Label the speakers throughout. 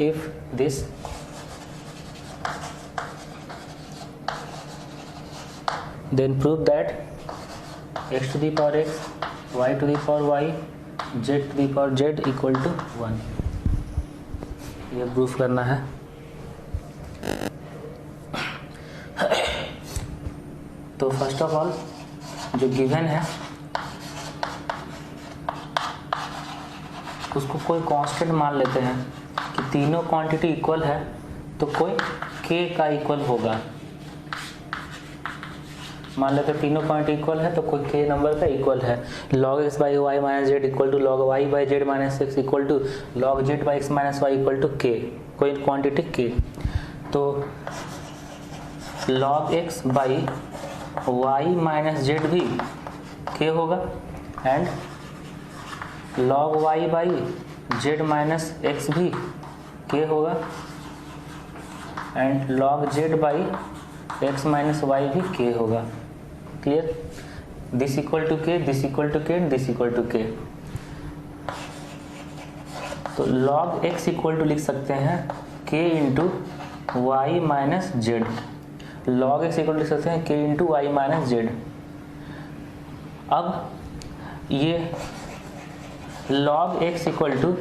Speaker 1: if this then prove that x to the power x, y to the power y, z to the power z equal to 1। ये proof करना है। तो first of all जो given है उसको कोई constant मान लेते हैं कि तीनों क्वांटिटी इक्वल है तो कोई k का इक्वल होगा। मान लेते हैं तीनों क्वांटिटी इक्वल है तो कोई k नंबर का इक्वल है। log x by y minus z equal to log y by z minus x equal to log z by x minus y equal to k, कोई क्वांटिटी k। तो log x by y minus z भी k होगा and log y by z minus x भी k होगा and log z by x minus y भी k होगा। Clear? This equal to k, this equal to k, this equal to k। तो log x equal to लिख सकते हैं k into y minus z. log x इक्वल लिख सकते हैं k into y minus z. अब ये log x equal to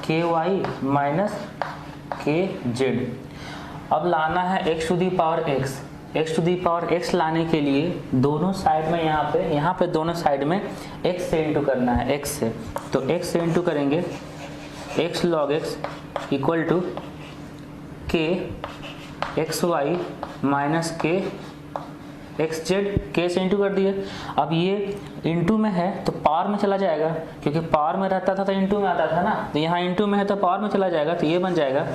Speaker 1: k y minus k z. अब लाना है x to the power x। x to the power x लाने के लिए दोनों साइड में यहाँ पे दोनों साइड में x से इंटू करना है, x से। तो x से इंटू करेंगे x log x equal to k x y minus k x z, k से इंटू कर दिए। अब ये इंटू में है तो पावर में चला जाएगा, क्योंकि पावर में रहता था तो इंटू में आता था ना, तो यहाँ इंटू में है तो पावर में चला जाएगा। तो ये बन जाएगा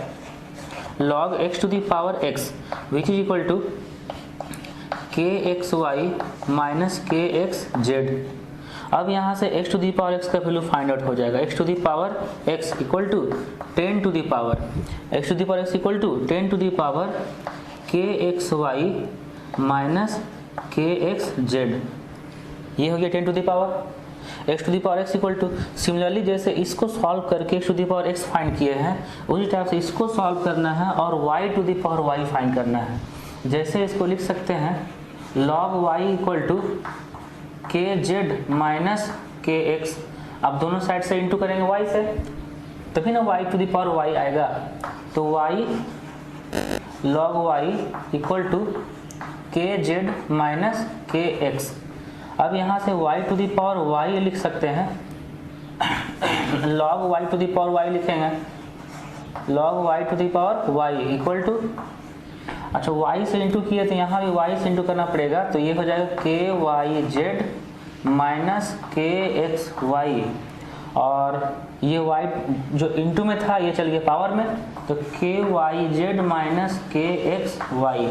Speaker 1: log x to the power x which is equal to k x y minus k x z. अब यहाँ से x to the power x का वैल्यू फाइंड आउट हो जाएगा। x to the power x equal to 10 to the power x to the power x equal to 10 to the power k x y minus k x z. ये हो गया 10 to the power x to the power x equal to. Similarly जैसे इसको solve करके x to the power x find किए हैं, उसी type से इसको सॉल्व करना है और y to the power y find करना है। जैसे इसको लिख सकते हैं log y equal to k z minus k x. अब दोनों साइड से इंटू करेंगे y से, तभी ना y to the power y आएगा। तो y log y equal to k z minus k x. अब यहाँ से y to the power y लिख सकते हैं log y to the power y लिखेंगे log y to the power y equal to, अच्छा y से इंटू किए तो यहाँ भी y से इंटू करना पड़ेगा। तो ये हो जाएगा के y z minus k x Y, और ये y जो इंटू में था ये चल गया पावर में, तो k y z minus k x y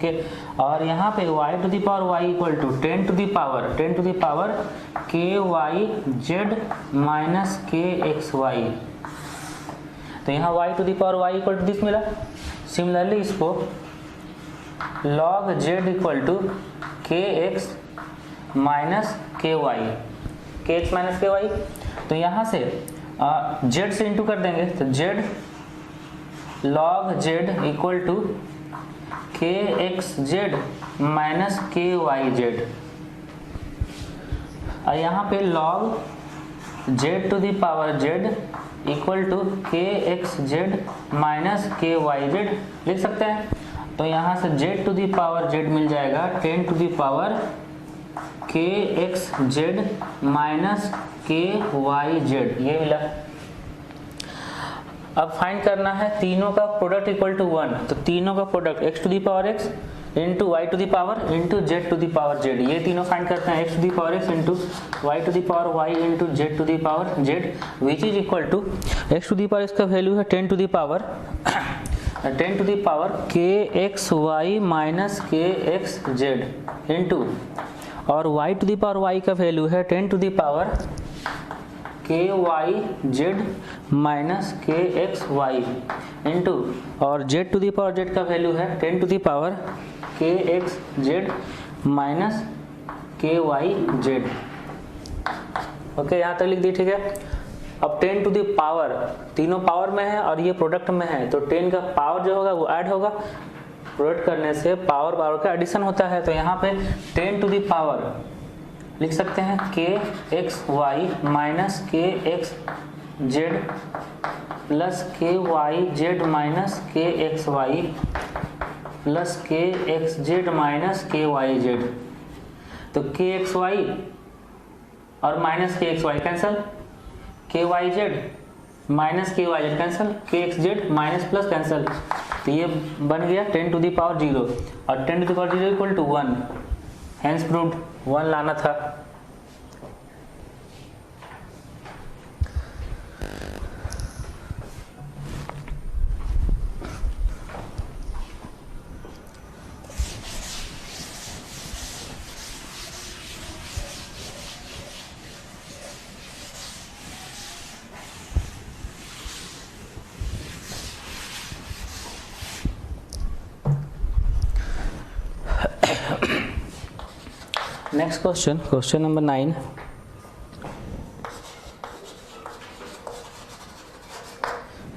Speaker 1: के। और यहाँ पे y to the power y equal to 10 to the power k y z minus k x y. तो यहाँ y to the power y equal to this मिला। Similarly इसको log z equal to k x minus k y, k x minus k y. तो यहाँ से z से into कर देंगे, तो z log z equal to k x z minus k y z. और यहाँ पे log z to the power z equal to k x z minus k y z लिख सकते हैं। तो यहाँ से z to the power z मिल जाएगा 10 to the power k x z minus k y z, ये मिला। अब फाइंड करना है तीनों का प्रोडक्ट इक्वल टू 1। तो तीनों का product x to the power x into y to the power into z to the power z, ये तीनों फाइंड करते हैं। x to the power x into y to the power y into z to the power z which is equal to x to the power x का value है 10 to the power k x y minus k x z into, और y to the power y का value है 10 to the power k y z minus k x y into, और z to the power z का value है 10 to the power k x z minus k y z. Okay, यहाँ तक लिख दी, ठीक है। अब 10 टू द पावर, तीनों पावर में है और ये प्रोडक्ट में है, तो 10 का पावर जो होगा वो ऐड होगा, प्रोडक्ट करने से पावर पावर का एडिशन होता है। तो यहाँ पे 10 टू द पावर लिख सकते हैं के x y minus k x Z plus के y z minus k x Y plus के x z minus k y Z. तो के एक्स वाई और minus k x Y cancel, के y z minus k y Z cancel, के x z minus plus cancel. तो ये बन गया 10 टू द पावर 0 और 10 to the power 0 equal to 1, hence proved 1 लाना था। Next question, question number 9.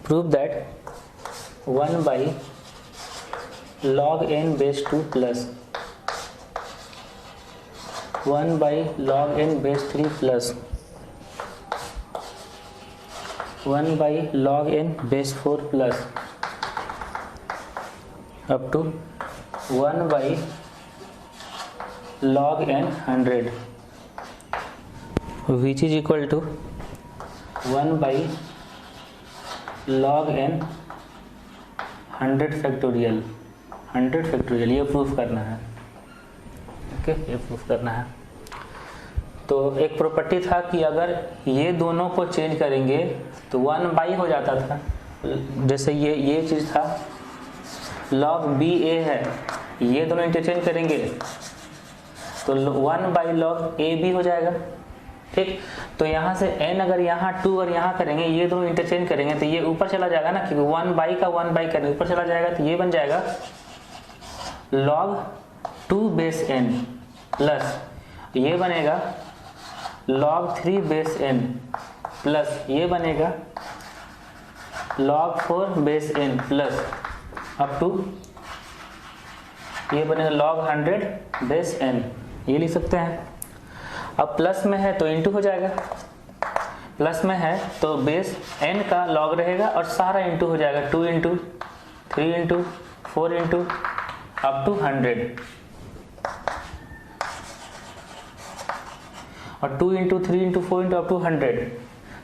Speaker 1: Prove that 1 by log n base 2 plus 1 by log n base 3 plus 1 by log n base 4 plus up to 1 by log n 100 which is equal to 1 by log n 100 factorial. 100 factorial ये proof करना है। Okay, ये proof करना है। तो एक property था कि अगर ये दोनों को चेंज करेंगे तो 1 बाई हो जाता था। जैसे ये चीज़ था log बी ए है, ये दोनों इंटरचेंज करेंगे तो 1 बाई लॉग ए बी हो जाएगा। ठीक, तो यहाँ से n अगर यहाँ 2 और यहाँ करेंगे, ये दोनों इंटरचेंज करेंगे तो ये ऊपर चला जाएगा ना, क्योंकि 1 बाई का 1 बाई करने ऊपर चला जाएगा। तो ये बन जाएगा log 2 बेस n प्लस ये बनेगा log 3 बेस n प्लस ये बनेगा log 4 base n plus up to ये बनेगा log 100 बेस n। ये लिख सकते हैं। अब प्लस में है तो इंटू हो जाएगा, प्लस में है तो बेस n का log रहेगा और सारा इंटू हो जाएगा, 2 into 3 into 4 into up to 100 और 2 into 3 into 4 into up to 100।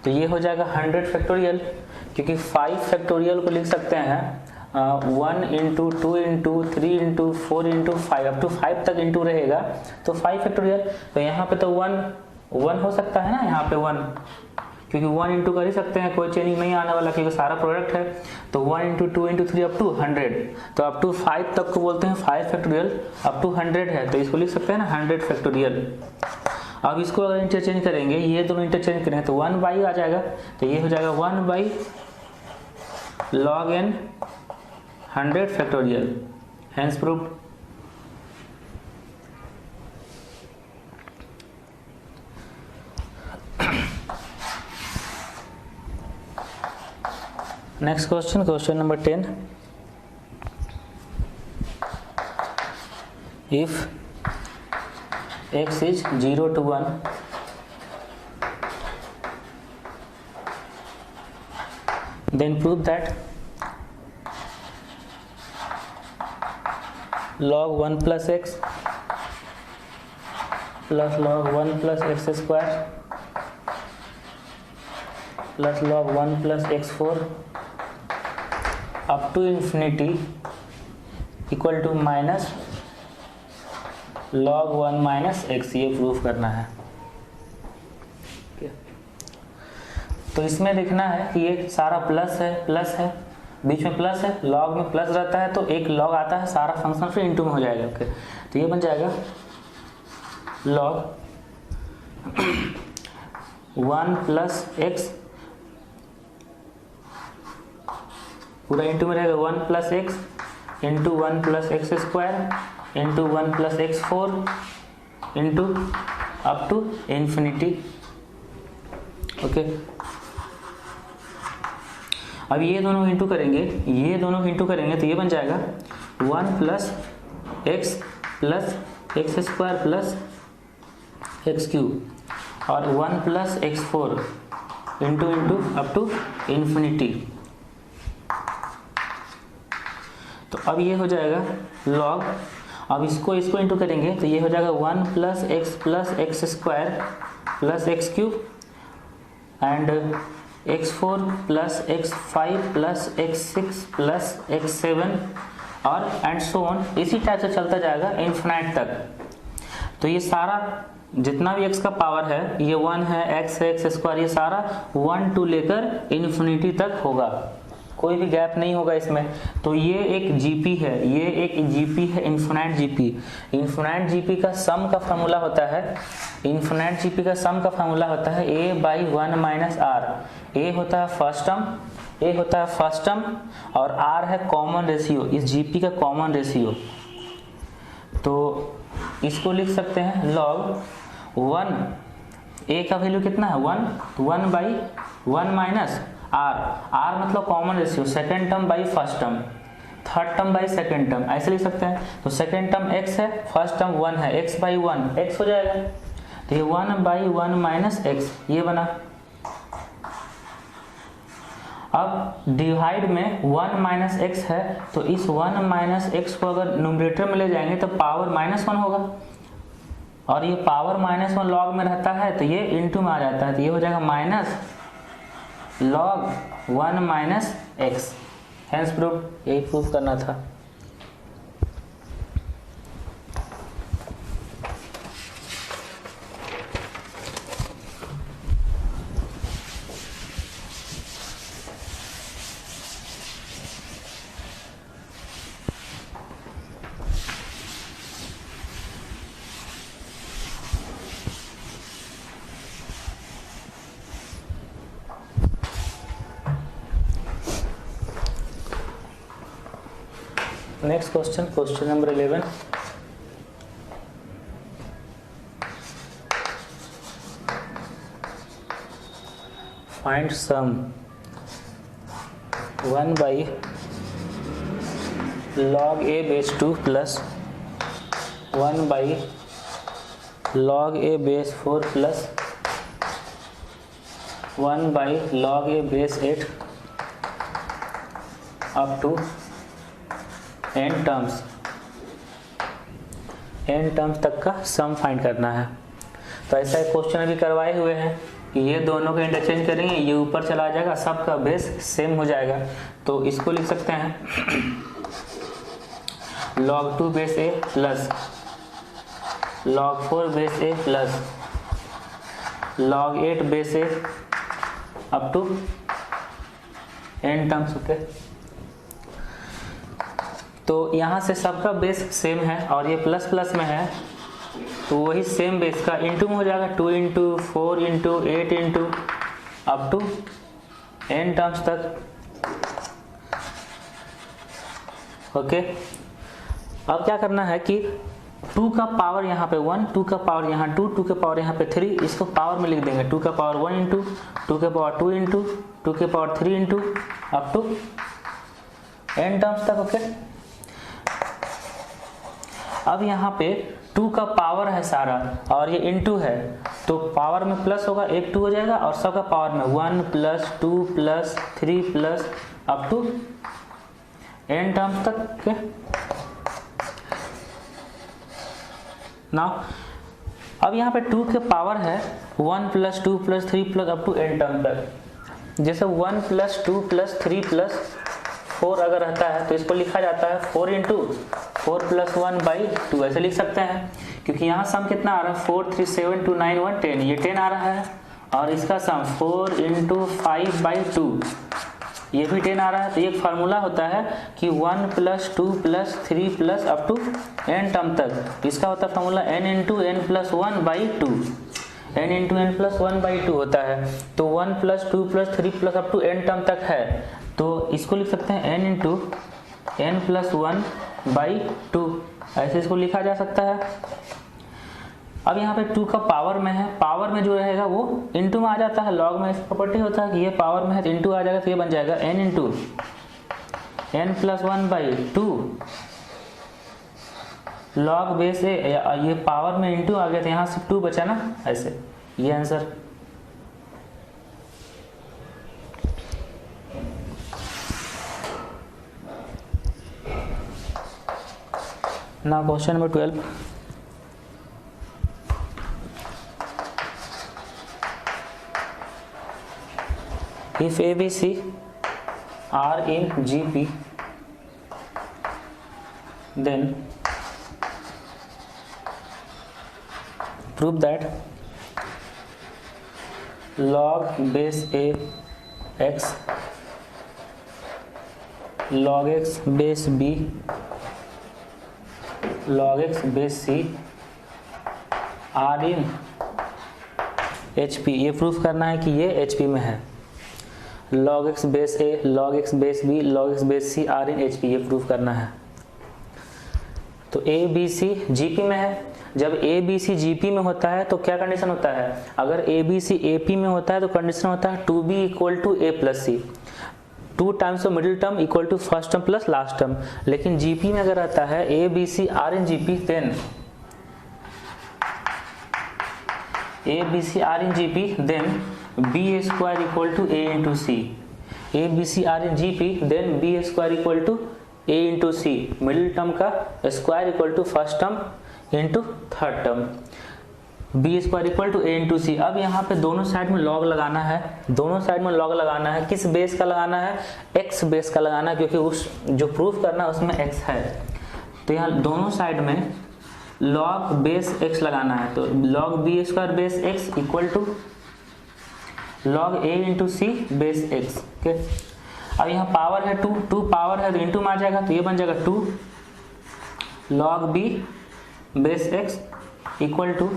Speaker 1: तो ये हो जाएगा 100 फैक्टोरियल, क्योंकि 5 फैक्टोरियल को लिख सकते हैं 1 into 2 into 3 into 4 into 5 up to 5 तक इंटू रहेगा तो 5 फैक्टोरियल। तो यहाँ पे तो 1 हो सकता है ना, यहाँ पे 1, क्योंकि 1 इंटू कर ही सकते हैं, कोई चेंजिंग नहीं आने वाला क्योंकि सारा प्रोडक्ट है। तो 1 इंटू 2 इंटू 3 अप टू 100, तो अप टू 5 तक को बोलते हैं 5 फैक्टोरियल, अप टू 100 है तो इसको लिख सकते हैं ना 100 फैक्टोरियल। अब इसको अगर इंटरचेंज करेंगे, ये दोनों इंटरचेंज करेंगे तो 1 बाई आ जाएगा, तो ये हो जाएगा 1 by log n 100 factorial, hence proved. Next question, question number 10। If x is 0 to 1 then prove that log 1 plus x plus log 1 plus x square plus log 1 plus x4 up to infinity equal to minus log 1 minus x, ये proof करना है। तो इसमें देखना है कि ये सारा प्लस है, बीच में प्लस है, लॉग में प्लस रहता है तो एक लॉग आता है, सारा फंक्शन फिर इंटू में हो जाएगा। ओके, तो ये बन जाएगा लॉग 1 प्लस एक्स, पूरा इंटू में रहेगा 1 plus x into 1 plus x square into 1 plus x4 into up to infinity. Okay, अब ये दोनों इंटू करेंगे, ये दोनों इंटू करेंगे तो ये बन जाएगा 1 plus x square plus x cube और 1 plus x 4 into up to infinity. तो अब ये हो जाएगा log, अब इसको इंटू करेंगे तो ये हो जाएगा 1 plus x square plus x cube and x4 plus x5 plus x6 plus x7 और एंड सो ऑन, इसी टाइप से चलता जाएगा इन्फिनाइट तक। तो ये सारा जितना भी x का पावर है, ये 1 है, x है, एक्स स्क्वायर, ये सारा 1 टू लेकर इन्फिनिटी तक होगा, कोई भी गैप नहीं होगा इसमें। तो ये एक GP है, ये एक GP है, इन्फिनाइट GP। इन्फिनाइट GP का सम का फार्मूला होता है, इन्फिनाइट GP का सम का फार्मूला होता है a by 1 minus r। a होता है फर्स्ट टर्म और r है कॉमन रेशियो, इस GP का कॉमन रेशियो। तो इसको लिख सकते हैं log 1, a का वैल्यू कितना है 1 बाई 1 माइनस r मतलब common ratio, second term by first term, third term by second term, ऐसे लिख सकते हैं। तो सेकेंड टर्म x है, फर्स्ट टर्म 1 है, x बाई 1 x हो जाएगा। तो ये 1 बाई 1 माइनस x ये बना। अब डिवाइड में 1 माइनस एक्स है, तो इस 1 माइनस एक्स को अगर न्यूमरेटर में ले जाएंगे तो पावर -1 होगा, और ये पावर -1 लॉग में रहता है तो ये इंटू में आ जाता है, तो ये हो जाएगा minus log 1 minus x. Hence proof, यही प्रूफ करना था। Next question, question number 11. Find sum 1 by log a base 2 plus 1 by log a base 4 plus 1 by log a base 8 up to n terms तक का sum find करना है। तो ऐसा एक क्वेश्चन अभी करवाए हुए हैं कि ये दोनों का इंटरचेंज करेंगे, ये ऊपर चला जाएगा, सबका बेस सेम हो जाएगा। तो इसको लिख सकते हैं log 2 base a plus log 4 base a plus log 8 base a up to n terms. Okay, तो यहाँ से सबका बेस सेम है और ये प्लस प्लस में है, तो वही सेम बेस का इंटू में हो जाएगा, 2 into 4 into 8 into up to n terms तक। ओके, अब क्या करना है कि 2 का पावर यहाँ पे 1, 2 का पावर यहाँ 2, 2 का पावर यहाँ पे 3, इसको पावर में लिख देंगे। 2 का पावर 1 इंटू 2 के पावर 2 इंटू 2 के power 3 into up to n terms तक। ओके, अब यहाँ पे 2 का पावर है सारा और ये इंटू है, तो पावर में प्लस होगा, 1 2 हो जाएगा और सबका पावर में 1 plus 2 plus 3 plus up to n terms तक। ना अब यहाँ पे 2 के पावर है 1 plus 2 plus 3 plus up to n term तक। जैसे 1 प्लस 2 प्लस 3 प्लस 4 अगर रहता है तो इसको लिखा जाता है 4 इंटू 4 प्लस 1 बाई 2, ऐसे लिख सकते हैं, क्योंकि यहाँ सम कितना आ रहा है 4 3 7 2 9 1 10, ये 10 आ रहा है, और इसका सम 4 इंटू 5 बाई 2 ये भी 10 आ रहा है। तो ये एक फार्मूला होता है कि 1 plus 2 plus 3 plus up to n term तक, इसका होता है formula n into n plus 1 by 2, n into n plus 1 by 2 होता है। तो 1 plus 2 plus 3 plus up to n term तक है, तो इसको लिख सकते हैं n into n plus 1 by 2, ऐसे इसको लिखा जा सकता है। अब यहाँ पे 2 का पावर में है, पावर में जो रहेगा वो इनटू में आ जाता है, लॉग में इस प्रॉपर्टी होता है कि ये पावर में है तो इनटू आ जाएगा, तो ये बन जाएगा n into n plus 1/2 log base A, ये पावर में इनटू आ गया तो यहाँ से 2 बचा ना, ऐसे ये आंसर। ना question number 12, if ABC are in GP then prove that log base A x log x base B log x base C are in HP। ये प्रूफ करना है कि ये HP में है। log x base A log x base B log x base C are in HP, ये proof करना है। तो A B C GP में है। जब A B C GP में होता है तो क्या कंडीशन होता है, अगर A B C AP में होता है तो कंडीशन होता है 2B equal to A plus C, 2 times of middle term equal to first term plus last term. लेकिन GP में अगर आता है A B C are in GP then A B C are in GP then B square equal to A into C. A B C are in GP then B square equal to A into C, middle term का square equal to first term into third term, B square equal to A into C. अब यहाँ पे दोनों side में log लगाना है, दोनों side में लॉग लगाना है। किस बेस का लगाना है, एक्स बेस का लगाना है, क्योंकि उस जो प्रूफ करना है उसमें एक्स है। तो यहाँ दोनों साइड में लॉग बेस एक्स लगाना है। तो log b square base x equal to log a into c base x. Okay, अब यहाँ पावर है 2, 2 पावर है तो इंटू में आ जाएगा, तो ये बन जाएगा 2 log b base x equal to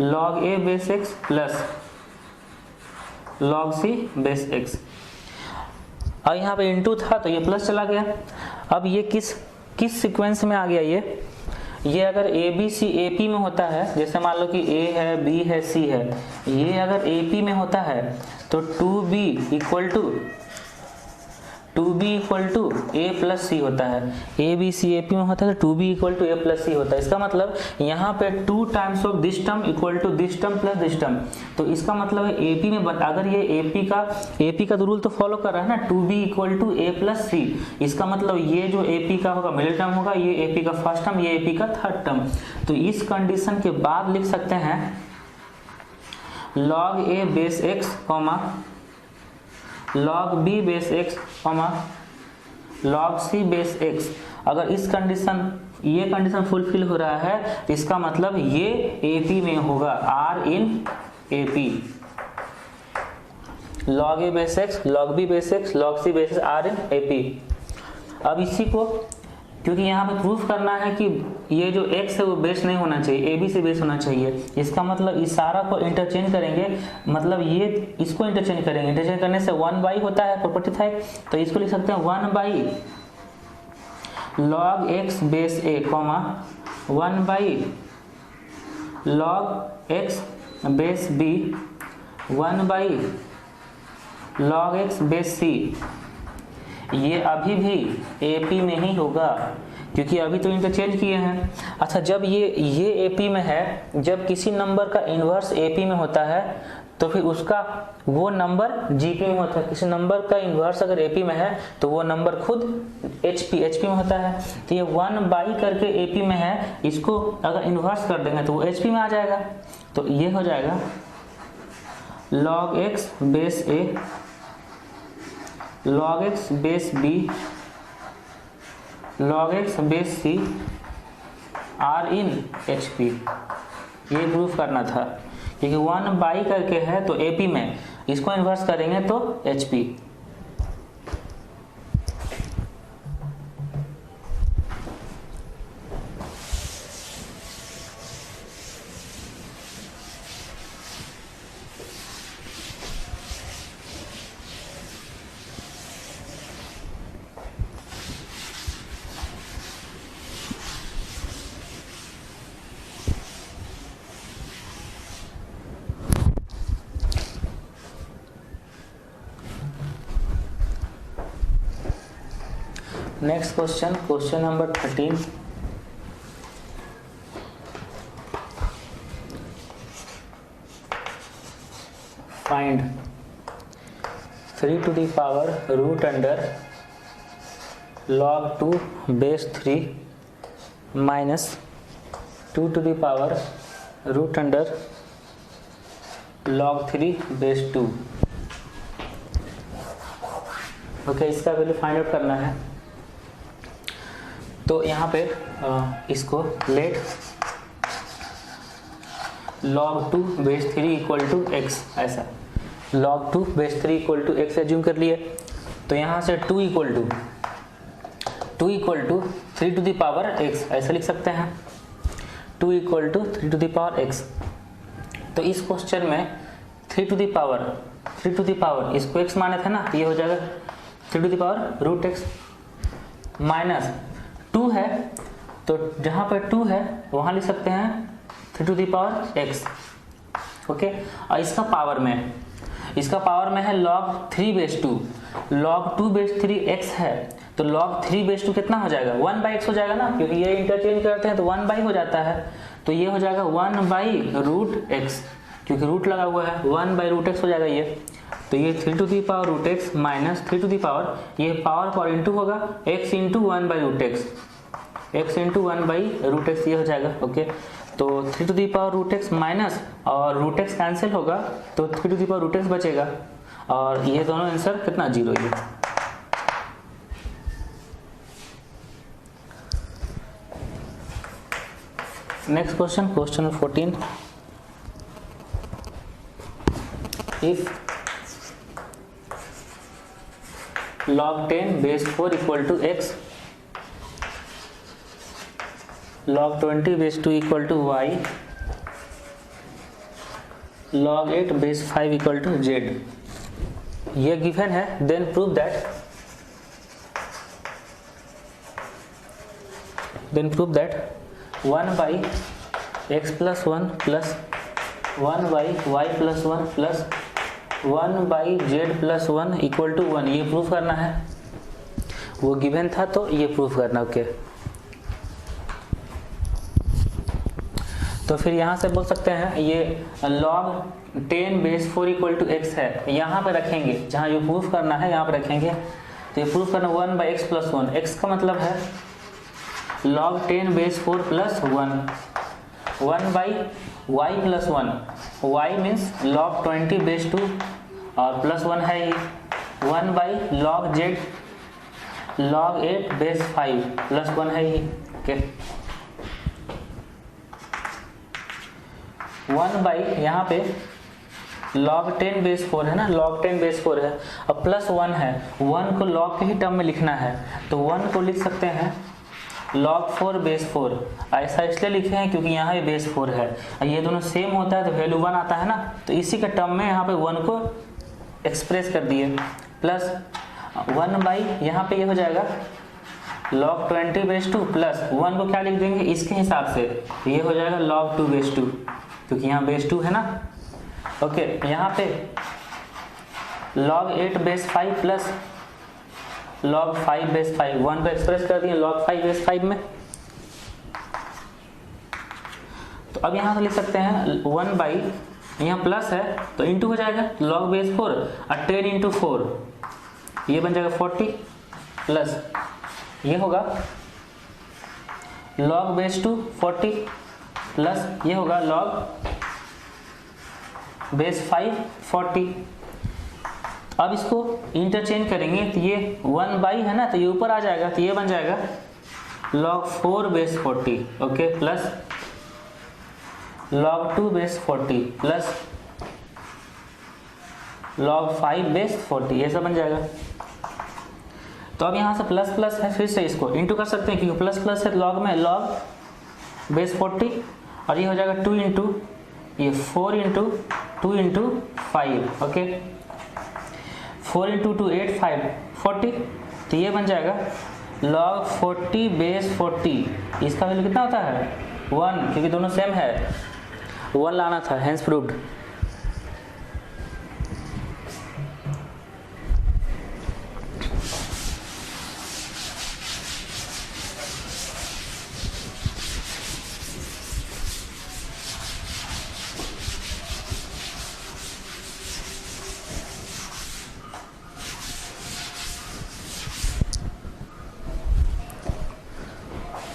Speaker 1: log a base x plus log c base x. अब यहाँ पे इंटू था तो ये प्लस चला गया। अब ये किस सीक्वेंस में आ गया, ये अगर ए बी सी ए पी में होता है, जैसे मान लो कि ए है बी है सी है, ये अगर ए पी में होता है तो 2b equal to A plus सी होता है। ए बी सी ए पी में होता है तो 2b equal to A plus सी होता है। इसका मतलब यहाँ पे 2 times of this term equal to this term plus this term. तो इसका मतलब है ए पी में अगर ये ए पी का रूल तो फॉलो कर रहा है ना, 2b equal to A plus c. इसका मतलब ये जो ए पी का होगा मिडिल टर्म होगा, ये ए पी का फर्स्ट टर्म, ये ए पी का थर्ड टर्म। तो इस कंडीशन के बाद लिख सकते हैं log a base x comma log b base x comma log c base x। अगर ये कंडीशन फुलफिल हो रहा है तो इसका मतलब ये AP में होगा, R in AP। log a base x log b base x log c base R in AP। अब इसी को क्योंकि यहाँ पे प्रूफ करना है कि ये जो x है वो बेस नहीं होना चाहिए, AB से बेस होना चाहिए। इसका मतलब इस सारा को इंटरचेंज करेंगे, मतलब ये इसको इंटरचेंज करेंगे, इंटरचेंज करने से 1 होता है, प्रॉपर्टी था। तो इसको लिख सकते हैं 1 log x base a comma 1 log x base b 1 log x base c। ये अभी भी AP में ही होगा क्योंकि अभी तो इंटरचेंज किए हैं। अच्छा, जब ये AP में है, जब किसी नंबर का इन्वर्स AP में होता है तो फिर उसका वो नंबर GP में होता है। किसी नंबर का इन्वर्स अगर AP में है तो वो नंबर खुद HP में होता है। तो ये 1 करके AP में है, इसको अगर इन्वर्स कर देंगे तो वो HP में आ जाएगा। तो ये हो जाएगा log x base A log x base b log x base c r in HP। ये प्रूफ करना था क्योंकि 1 करके है तो AP में, इसको इन्वर्स करेंगे तो HP। Next question, question number 13। Find 3 to the power root under log 2 base 3 minus 2 to the power root under log 3 base 2। Okay, इसका वैल्यू फाइंड आउट करना है। तो यहाँ पे इसको let log 2 base 3 equal to x, ऐसा log 2 base 3 equal to x assume कर लिए। तो यहाँ से 2 equal to 3 to the power x ऐसा लिख सकते हैं, 2 equal to 3 to the power x. तो इस क्वेश्चन में 3 टू द पावर इसको एक्स माने थे ना, तो ये हो जाएगा 3 to the power root x minus 2 है, तो जहाँ पर 2 है वहाँ लिख सकते हैं 3 to the power x. Okay, और इसका पावर में है log 3 base 2, log 2 base 3 x है, तो log 3 बेस 2 कितना हो जाएगा, 1 बाई एक्स हो जाएगा ना, क्योंकि ये इंटरचेंज करते हैं तो 1 बाई हो जाता है, तो ये हो जाएगा 1 बाई रूट एक्स, क्योंकि रूट लगा हुआ है, 1 बाई रूट एक्स हो जाएगा ये। तो ये 3 to the power root x minus 3 to the power, ये पावर इंटू होगा x into 1 by root x, x into 1 by root x, ये हो जाएगा। ओके, तो 3 to the power root x minus और रूट एक्स कैंसिल होगा, तो 3 to the power root x बचेगा, और ये दोनों आंसर कितना, 0 ये। Next question, question 14। If log 10 base 4 equal to x, log 20 base 2 equal to y, log 8 base 5 equal to z, ये गिवन है, then prove that 1 by x plus 1 plus 1 by y plus 1 plus 1 by z plus 1 equal to 1, ये proof करना है। वो given था तो ये proof करना। ओके, तो फिर यहाँ से बोल सकते हैं ये log 10 base 4 equal to x है, यहाँ पे रखेंगे, जहाँ ये प्रूफ करना है यहाँ पे रखेंगे। तो ये प्रूफ करना 1 बाई एक्स प्लस 1, एक्स का मतलब है log 10 base 4 plus 1 by y plus 1, y means log 20 base 2 और प्लस 1 है ही, 1 by log z log 8 base 5 plus 1 है ही। ओके, 1 बाई यहाँ पे log 10 बेस 4 है ना, log 10 बेस 4 है, अब प्लस 1 है, 1 को log के ही टर्म में लिखना है, तो 1 को लिख सकते हैं log 4 बेस 4, ऐसा इसलिए लिखे हैं क्योंकि यहाँ पे बेस 4 है, ये दोनों सेम होता है तो वैल्यू 1 आता है ना, तो इसी के टर्म में यहाँ पे 1 को एक्सप्रेस कर दिए, प्लस 1 बाई यहाँ पे ये हो जाएगा log 20 बेस 2 प्लस 1 को क्या लिख देंगे इसके हिसाब से, ये हो जाएगा log 2 बेस 2, क्योंकि यहाँ बेस 2 है ना। ओके, यहाँ पे log 8 base 5 plus log 5 base 5, 1 को एक्सप्रेस कर दिए log 5 बेस 5 में। तो अब यहाँ से लिख सकते हैं 1 बाई, यहाँ प्लस है तो इंटू हो जाएगा log बेस 4 और 10 इंटू 4, ये बन जाएगा 40 प्लस ये होगा log बेस 2 40 प्लस ये होगा log बेस 5 40। अब इसको इंटरचेंज करेंगे तो ये 1 बाई है ना, तो ये ऊपर आ जाएगा, तो ये बन जाएगा log 4 base 40, okay, plus log 2 base 40 plus log 5 base 40, ऐसा बन जाएगा। तो अब यहाँ से प्लस प्लस है, फिर से इसको इंटू कर सकते हैं क्योंकि प्लस प्लस है log में, log बेस 40 और ये हो जाएगा 2 इंटू ये 4 इंटू 2 इंटू 5, ओके, 4 इंटू 2 8 5 40, तो ये बन जाएगा log 40 बेस 40, इसका वैल्यू कितना होता है 1, क्योंकि दोनों सेम है, 1 लाना था, hence proved.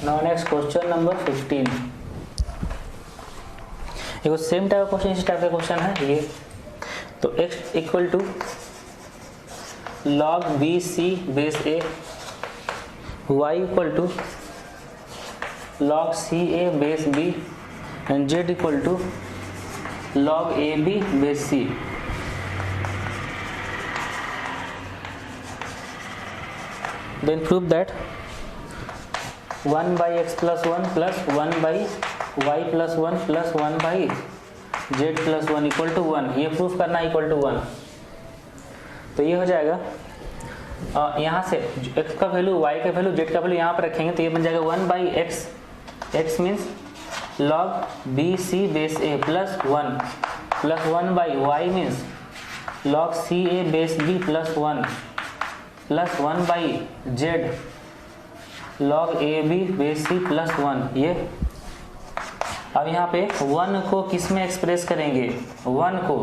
Speaker 1: Now next question number 15। देखो सेम टाइप का क्वेश्चन, इस टाइप का क्वेश्चन है ये। तो x equal to log BC base a, y equal to log CA base b and z equal to log AB base c। Then prove that 1 by x plus 1 plus 1 by y plus 1 plus 1 by z plus 1 equal to 1, ये proof करना equal to 1। तो ये हो जाएगा यहाँ से x का value, y का वैल्यू, z का वैल्यू यहाँ पर रखेंगे तो ये बन जाएगा 1 by x, x means log BC base a plus 1 plus 1 by y means log CA base b plus 1 plus 1 by z log AB base c plus 1। ये अब यहाँ पे 1 को किस में एक्सप्रेस करेंगे, 1 को,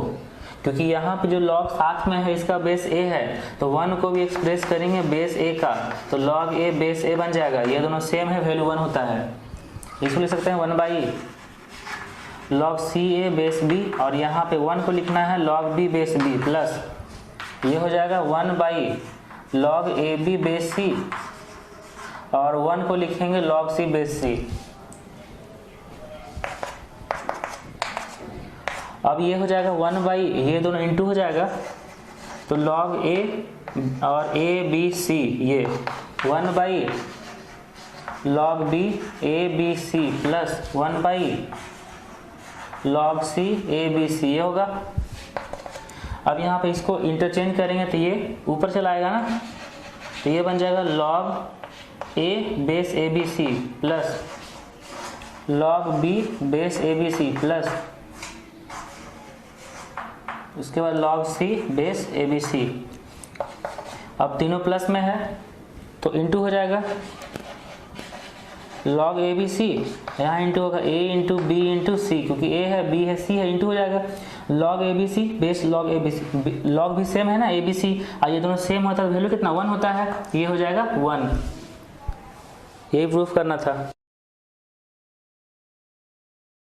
Speaker 1: क्योंकि यहाँ पे जो log साथ में है इसका बेस a है, तो 1 को भी एक्सप्रेस करेंगे बेस a का, तो log a बेस a बन जाएगा। ये दोनों सेम है, वैल्यू 1 होता है, इसको लिख सकते हैं 1 by log CA base b, और यहाँ पे 1 को लिखना है log b base b plus, ये हो जाएगा 1 by log AB base c, और 1 को लिखेंगे log c बेस c। अब ये हो जाएगा 1 by, ये दोनों इंटू हो जाएगा, तो log a और a b c, ये 1 by log b a b c plus 1 by log c a b c, ये होगा। अब यहाँ पे इसको इंटरचेंज करेंगे तो ये ऊपर चला आएगा ना, तो ये बन जाएगा log a base a b c plus log b base a b c plus उसके बाद log c base a b c. अब तीनों प्लस में है तो इंटू हो जाएगा, log ए बी सी यहाँ इंटू होगा a इंटू बी इंटू सी, क्योंकि a है b है c है, इंटू हो जाएगा log a b c base log a b c. log भी सेम है ना, ए बी सी, और ये दोनों सेम होता है, वैल्यू कितना 1 होता है, ये हो जाएगा 1। यही प्रूफ करना था।